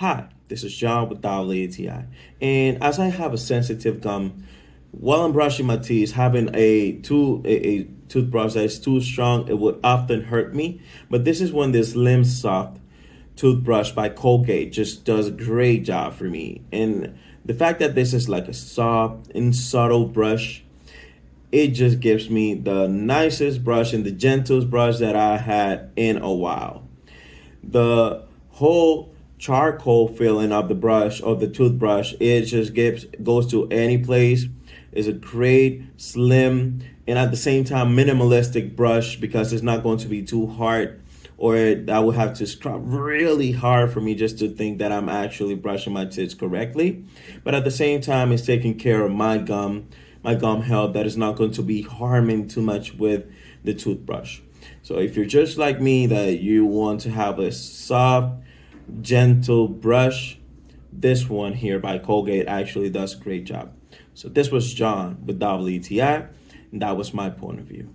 Hi, this is John with WATI. And as I have a sensitive gum, while I'm brushing my teeth, having a toothbrush that is too strong, it would often hurt me. But this is when this Slim Soft toothbrush by Colgate just does a great job for me. And the fact that this is like a soft and subtle brush, it just gives me the nicest brush and the gentlest brush that I had in a while. The whole charcoal feeling of the brush or the toothbrush, it just goes to any place. It's a great slim and at the same time minimalistic brush because it's not going to be too hard, or I would have to scrub really hard for me just to think that I'm actually brushing my teeth correctly. But at the same time, it's taking care of my gum health, that is not going to be harming too much with the toothbrush. So if you're just like me, that you want to have a soft, gentle brush, this one here by Colgate actually does a great job. So this was John with WTI, and that was my point of view.